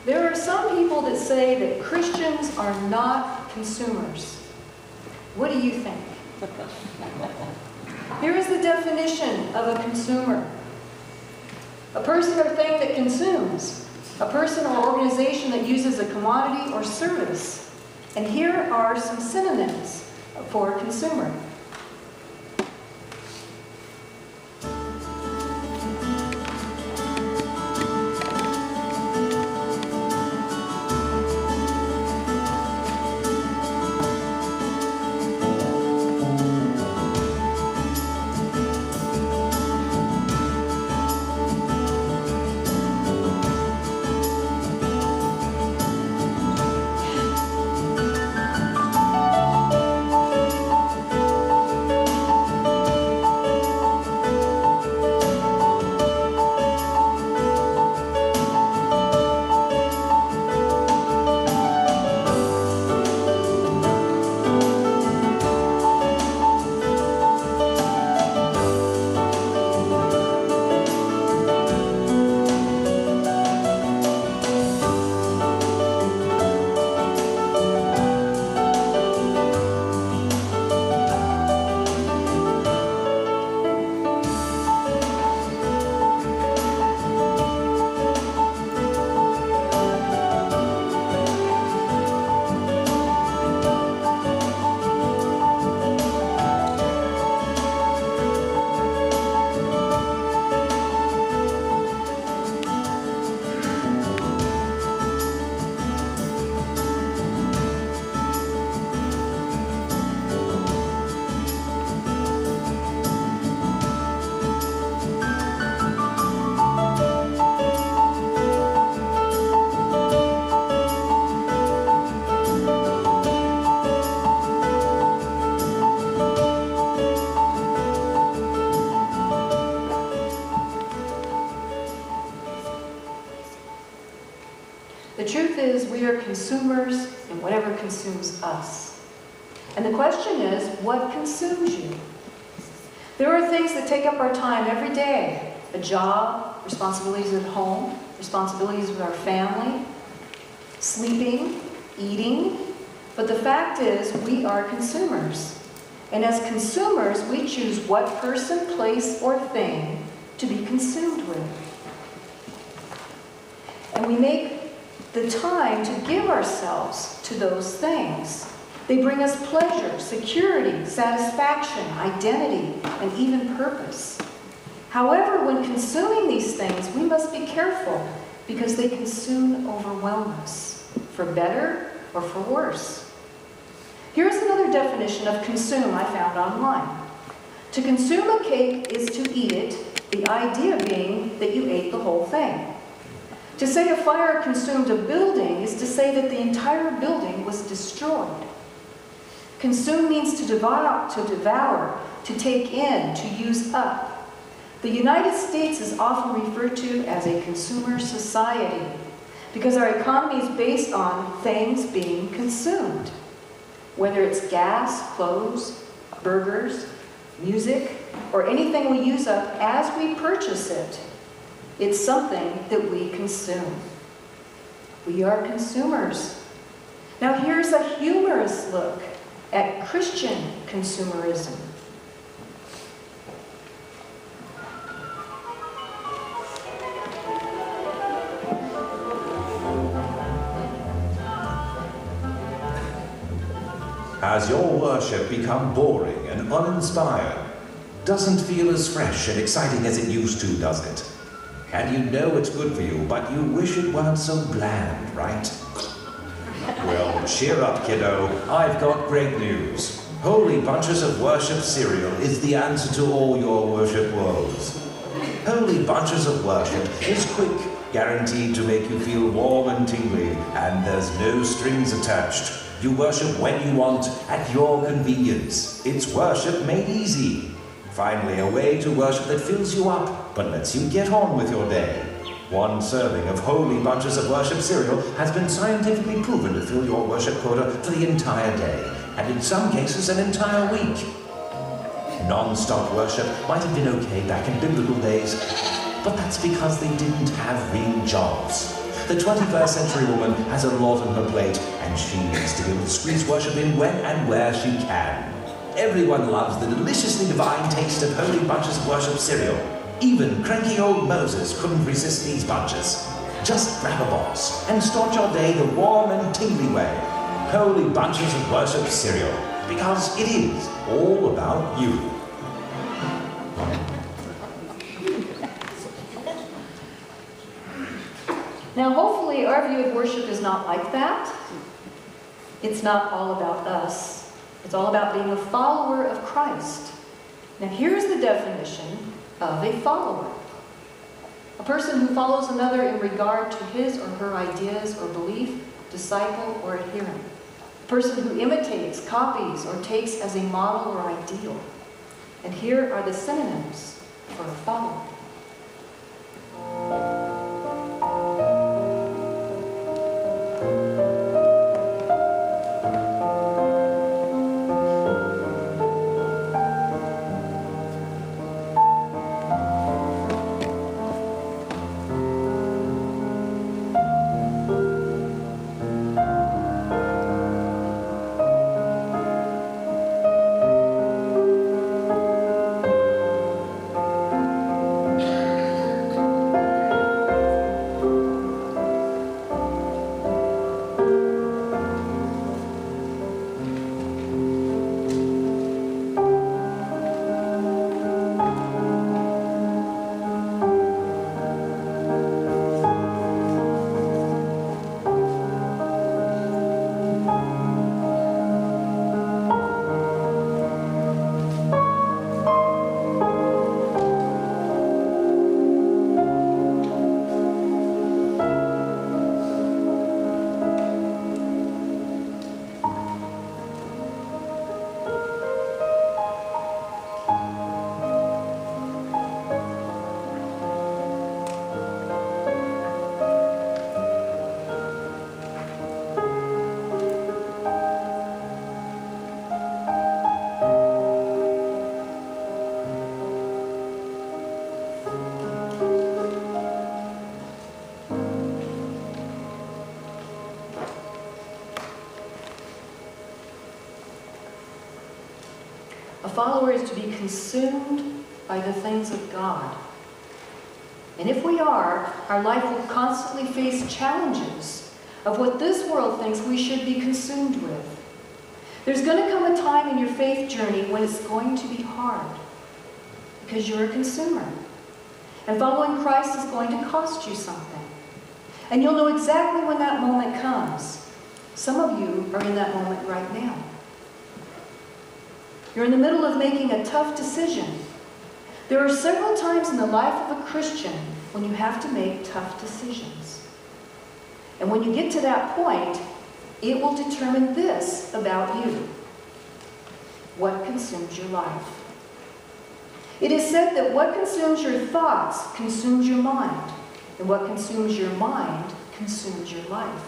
There are some people that say that Christians are not consumers. What do you think? Here is the definition of a consumer. A person or thing that consumes. A person or organization that uses a commodity or service. And here are some synonyms for consumer. The truth is, we are consumers in whatever consumes us. And the question is, what consumes you? There are things that take up our time every day. A job, responsibilities at home, responsibilities with our family, sleeping, eating. But the fact is, we are consumers. And as consumers, we choose what person, place, or thing to be consumed with. And we make the time to give ourselves to those things. They bring us pleasure, security, satisfaction, identity, and even purpose. However, when consuming these things, we must be careful because they can soon overwhelm us, for better or for worse. Here's another definition of consume I found online. To consume a cake is to eat it, the idea being that you ate the whole thing. To say a fire consumed a building is to say that the entire building was destroyed. Consume means to devour, to take in, to use up. The United States is often referred to as a consumer society because our economy is based on things being consumed. Whether it's gas, clothes, burgers, music, or anything we use up as we purchase it, it's something that we consume. We are consumers. Now here's a humorous look at Christian consumerism. Has your worship become boring and uninspired? Doesn't feel as fresh and exciting as it used to, does it? And you know it's good for you, but you wish it weren't so bland, right? Well, cheer up, kiddo. I've got great news. Holy Bunches of Worship cereal is the answer to all your worship woes. Holy Bunches of Worship is quick, guaranteed to make you feel warm and tingly, and there's no strings attached. You worship when you want, at your convenience. It's worship made easy. Finally, a way to worship that fills you up, but lets you get on with your day. One serving of Holy Bunches of Worship cereal has been scientifically proven to fill your worship quota for the entire day, and in some cases an entire week. Non-stop worship might have been okay back in biblical days, but that's because they didn't have real jobs. The 21st century woman has a lot on her plate, and she needs to be able to squeeze worship in when and where she can. Everyone loves the deliciously divine taste of holy bunches of worship cereal. Even cranky old Moses couldn't resist these bunches. Just grab a box and start your day the warm and tingly way. Holy bunches of worship cereal, because it is all about you. Now, hopefully, our view of worship is not like that. It's not all about us. It's all about being a follower of Christ. Now, here's the definition of a follower. A person who follows another in regard to his or her ideas or belief, disciple or adherent. A person who imitates, copies, or takes as a model or ideal. And here are the synonyms for a follower. A follower is to be consumed by the things of God. And if we are, our life will constantly face challenges of what this world thinks we should be consumed with. There's going to come a time in your faith journey when it's going to be hard, because you're a consumer. And following Christ is going to cost you something. And you'll know exactly when that moment comes. Some of you are in that moment right now. You're in the middle of making a tough decision. There are several times in the life of a Christian when you have to make tough decisions. And when you get to that point, it will determine this about you: what consumes your life. It is said that what consumes your thoughts consumes your mind, and what consumes your mind consumes your life.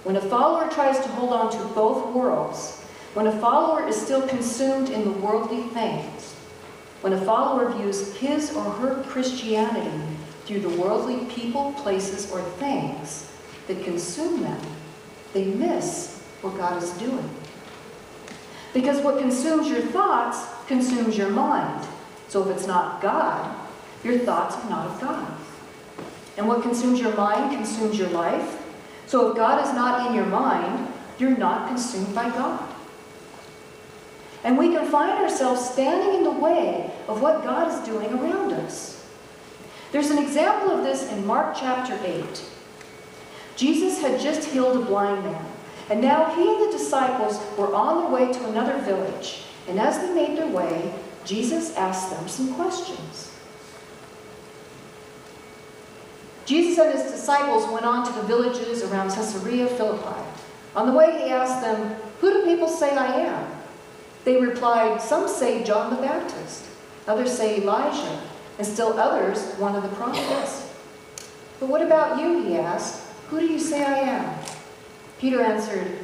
When a follower tries to hold on to both worlds, when a follower is still consumed in the worldly things, when a follower views his or her Christianity through the worldly people, places, or things that consume them, they miss what God is doing. Because what consumes your thoughts consumes your mind. So if it's not God, your thoughts are not of God. And what consumes your mind consumes your life. So if God is not in your mind, you're not consumed by God. And we can find ourselves standing in the way of what God is doing around us. There's an example of this in Mark chapter 8. Jesus had just healed a blind man, and now he and the disciples were on their way to another village. And as they made their way, Jesus asked them some questions. Jesus and his disciples went on to the villages around Caesarea Philippi. On the way, he asked them, "Who do people say I am?" They replied, "Some say John the Baptist, others say Elijah, and still others one of the prophets." "But what about you?" he asked. "Who do you say I am?" Peter answered,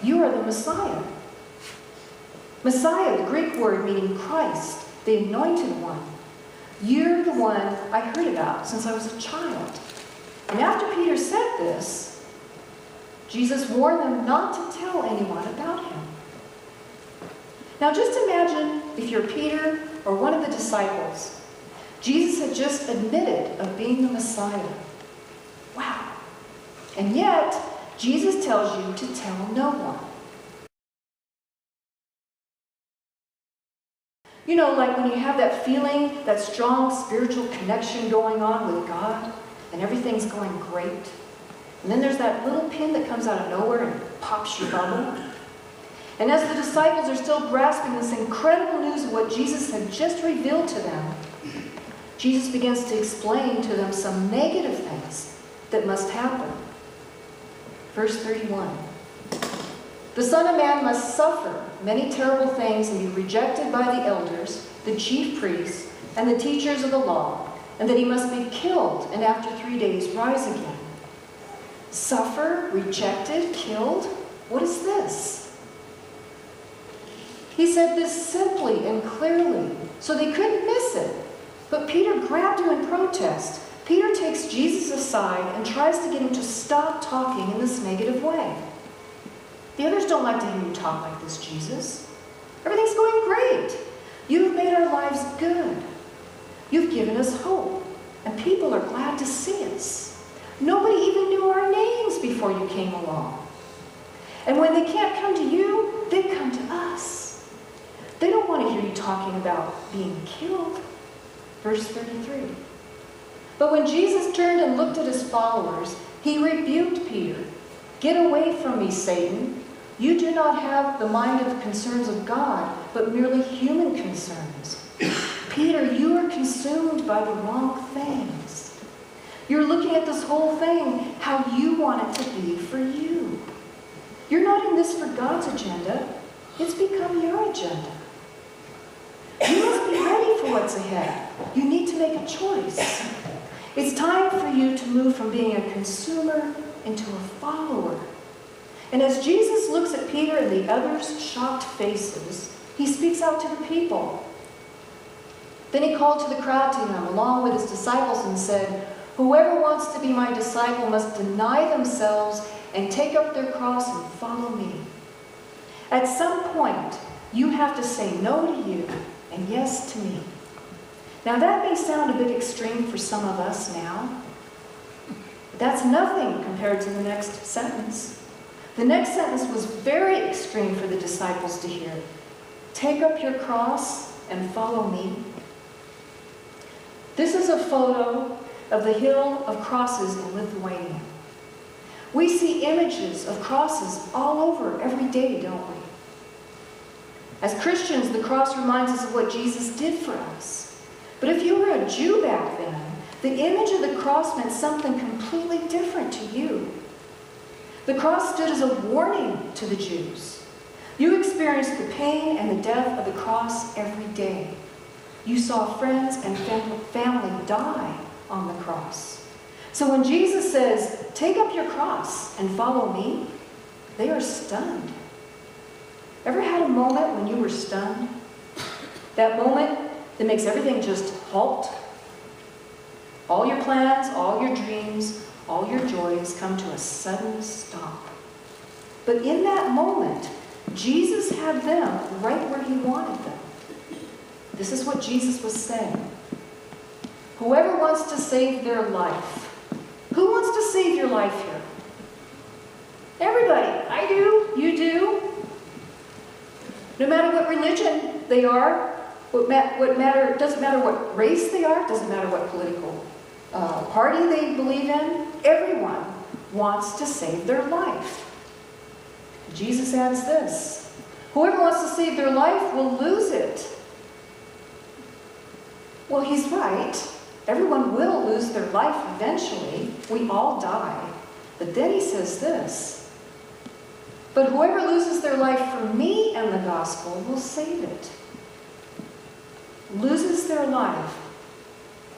"You are the Messiah." Messiah, the Greek word meaning Christ, the anointed one. You're the one I heard about since I was a child. And after Peter said this, Jesus warned them not to tell anyone about him. Now just imagine if you're Peter or one of the disciples. Jesus had just admitted of being the Messiah. Wow. And yet, Jesus tells you to tell no one. You know, like when you have that feeling, that strong spiritual connection going on with God, and everything's going great. And then there's that little pin that comes out of nowhere and pops your bubble. And as the disciples are still grasping this incredible news of what Jesus had just revealed to them, Jesus begins to explain to them some negative things that must happen. Verse 31. The Son of Man must suffer many terrible things and be rejected by the elders, the chief priests, and the teachers of the law, and that he must be killed and after 3 days rise again. Suffer, rejected, killed? What is this? He said this simply and clearly, so they couldn't miss it. But Peter grabbed him in protest. Peter takes Jesus aside and tries to get him to stop talking in this negative way. The others don't like to hear you talk like this, Jesus. Everything's going great. You've made our lives good. You've given us hope, and people are glad to see us. Nobody even knew our names before you came along. And when they can't come to you, they come to us. They don't want to hear you talking about being killed. Verse 33. But when Jesus turned and looked at his followers, he rebuked Peter. Get away from me, Satan. You do not have the mind of the concerns of God, but merely human concerns. Peter, you are consumed by the wrong things. You're looking at this whole thing how you want it to be for you. You're not in this for God's agenda. It's become your agenda. You must be ready for what's ahead. You need to make a choice. It's time for you to move from being a consumer into a follower. And as Jesus looks at Peter and the others' shocked faces, he speaks out to the people. Then he called to the crowd to him along with his disciples and said, whoever wants to be my disciple must deny themselves and take up their cross and follow me. At some point, you have to say no to you and yes to me. Now that may sound a bit extreme for some of us now, but that's nothing compared to the next sentence. The next sentence was very extreme for the disciples to hear. Take up your cross and follow me. This is a photo of the Hill of Crosses in Lithuania. We see images of crosses all over every day, don't we? As Christians, the cross reminds us of what Jesus did for us. But if you were a Jew back then, the image of the cross meant something completely different to you. The cross stood as a warning to the Jews. You experienced the pain and the death of the cross every day. You saw friends and family die on the cross. So when Jesus says, take up your cross and follow me, they are stunned. Ever had a moment when you were stunned? That moment that makes everything just halt? All your plans, all your dreams, all your joys come to a sudden stop. But in that moment, Jesus had them right where he wanted them. This is what Jesus was saying. Whoever wants to save their life. Who wants to save your life here? Everybody. I do. You do. No matter what religion they are, it doesn't matter what race they are, it doesn't matter what political party they believe in, everyone wants to save their life. Jesus adds this, whoever wants to save their life will lose it. Well, he's right. Everyone will lose their life eventually. We all die. But then he says this, but whoever loses their life for me and the gospel will save it. Loses their life,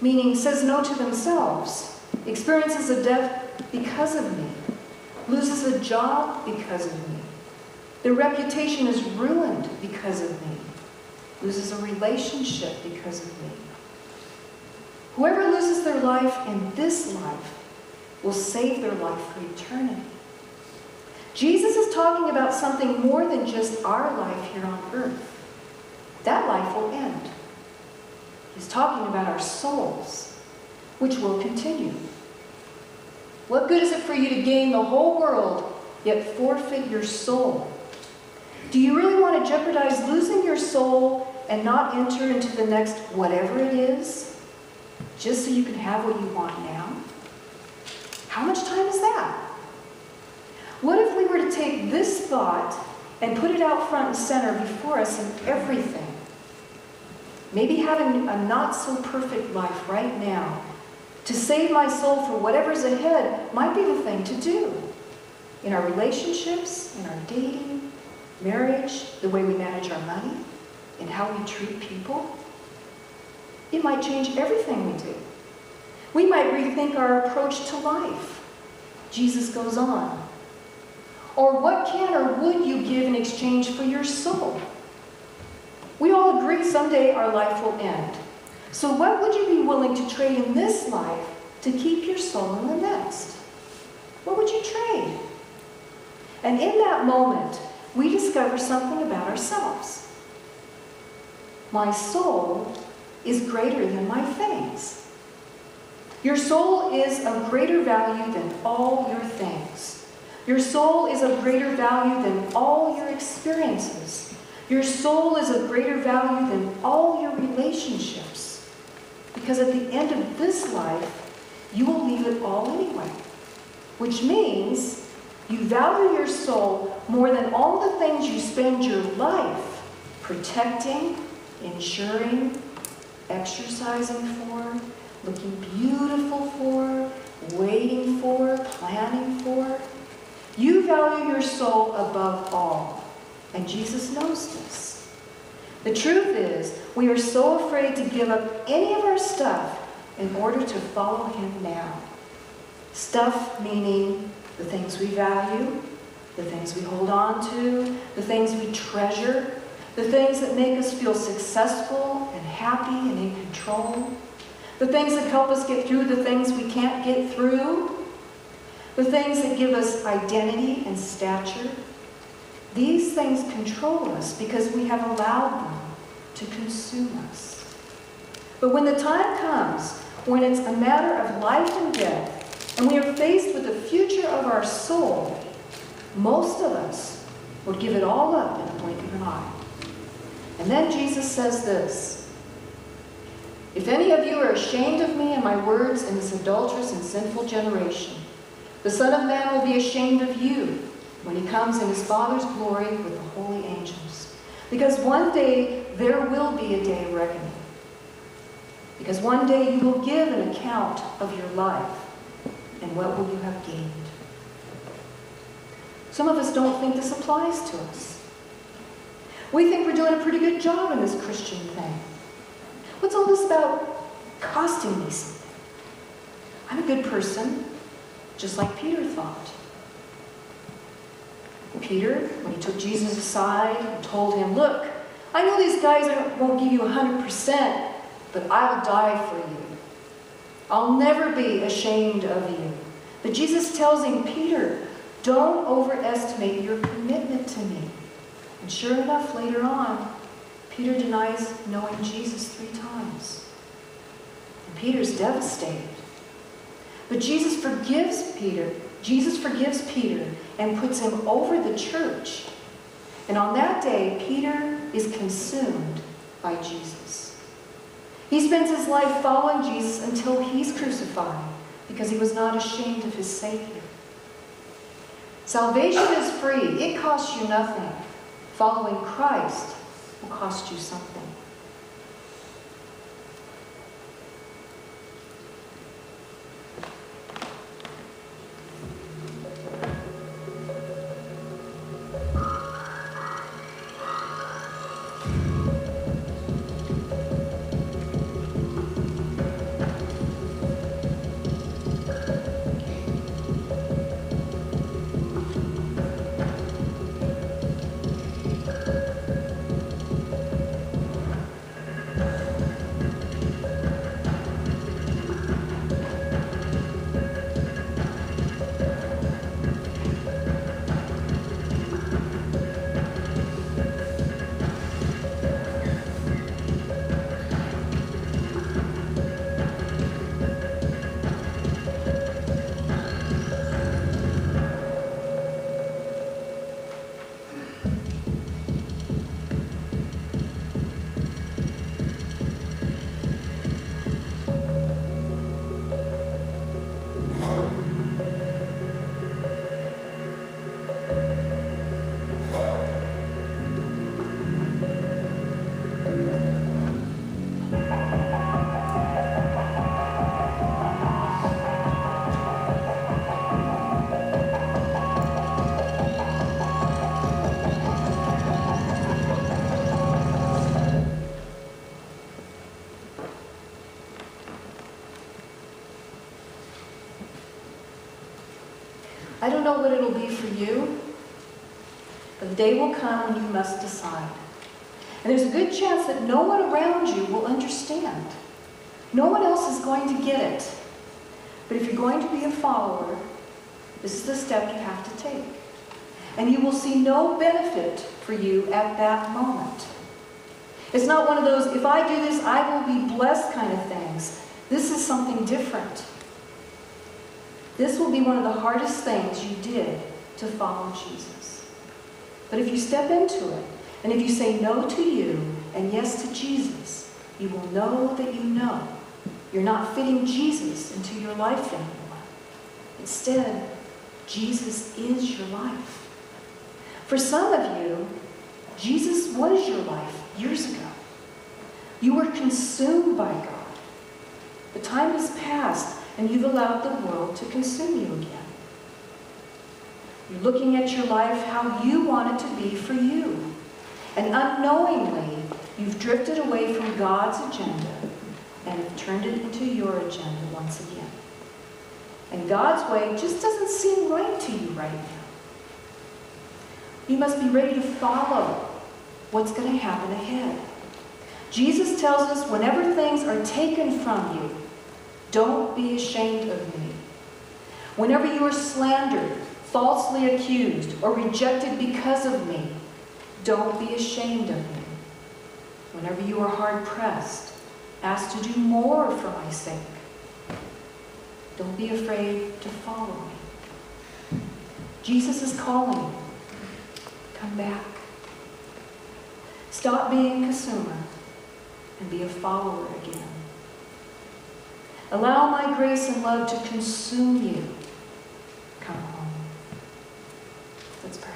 meaning says no to themselves, experiences a death because of me, loses a job because of me, their reputation is ruined because of me, loses a relationship because of me. Whoever loses their life in this life will save their life for eternity. Jesus is talking about something more than just our life here on earth. That life will end. He's talking about our souls, which will continue. What good is it for you to gain the whole world, yet forfeit your soul? Do you really want to jeopardize losing your soul and not enter into the next whatever it is, just so you can have what you want now? How much time is that? What if we were to take this thought and put it out front and center before us in everything? Maybe having a not-so-perfect life right now to save my soul for whatever's ahead might be the thing to do. In our relationships, in our dating, marriage, the way we manage our money, in how we treat people. It might change everything we do. We might rethink our approach to life. Jesus goes on. Or what can or would you give in exchange for your soul? We all agree someday our life will end. So what would you be willing to trade in this life to keep your soul in the next? What would you trade? And in that moment, we discover something about ourselves. My soul is greater than my things. Your soul is of greater value than all your things. Your soul is of greater value than all your experiences. Your soul is of greater value than all your relationships. Because at the end of this life, you will leave it all anyway. Which means you value your soul more than all the things you spend your life protecting, ensuring, exercising for, looking beautiful for, waiting for, planning for. You value your soul above all. And Jesus knows this. The truth is, we are so afraid to give up any of our stuff in order to follow him now. Stuff meaning the things we value, the things we hold on to, the things we treasure, the things that make us feel successful and happy and in control, the things that help us get through the things we can't get through, the things that give us identity and stature. These things control us because we have allowed them to consume us. But when the time comes, when it's a matter of life and death, and we are faced with the future of our soul, most of us would give it all up in a blink of an eye. And then Jesus says this, "If any of you are ashamed of me and my words in this adulterous and sinful generation, the Son of Man will be ashamed of you when he comes in his Father's glory with the holy angels. Because one day there will be a day of reckoning. Because one day you will give an account of your life. And what will you have gained?" Some of us don't think this applies to us. We think we're doing a pretty good job in this Christian thing. What's all this about costing me something? I'm a good person, just like Peter thought. Peter, when he took Jesus aside and told him, "Look, I know these guys won't give you 100%, but I'll die for you. I'll never be ashamed of you." But Jesus tells him, "Peter, don't overestimate your commitment to me." And sure enough, later on, Peter denies knowing Jesus 3 times. And Peter's devastated. But Jesus forgives Peter. Jesus forgives Peter and puts him over the church. And on that day, Peter is consumed by Jesus. He spends his life following Jesus until he's crucified because he was not ashamed of his Savior. Salvation is free. It costs you nothing. Following Christ will cost you something. I don't know what it'll be for you, but the day will come when you must decide. And there's a good chance that no one around you will understand. No one else is going to get it. But if you're going to be a follower, this is the step you have to take. And you will see no benefit for you at that moment. It's not one of those, if I do this, I will be blessed kind of things. This is something different. This will be one of the hardest things you did to follow Jesus. But if you step into it, and if you say no to you and yes to Jesus, you will know that you know you're not fitting Jesus into your life anymore. Instead, Jesus is your life. For some of you, Jesus was your life years ago. You were consumed by God. The time has passed, and you've allowed the world to consume you again. You're looking at your life how you want it to be for you. And unknowingly, you've drifted away from God's agenda and have turned it into your agenda once again. And God's way just doesn't seem right to you right now. You must be ready to follow what's going to happen ahead. Jesus tells us whenever things are taken from you, don't be ashamed of me. Whenever you are slandered, falsely accused, or rejected because of me, don't be ashamed of me. Whenever you are hard-pressed, asked to do more for my sake, don't be afraid to follow me. Jesus is calling you. Come back. Stop being a consumer and be a follower again. Allow my grace and love to consume you. Come home. Let's pray.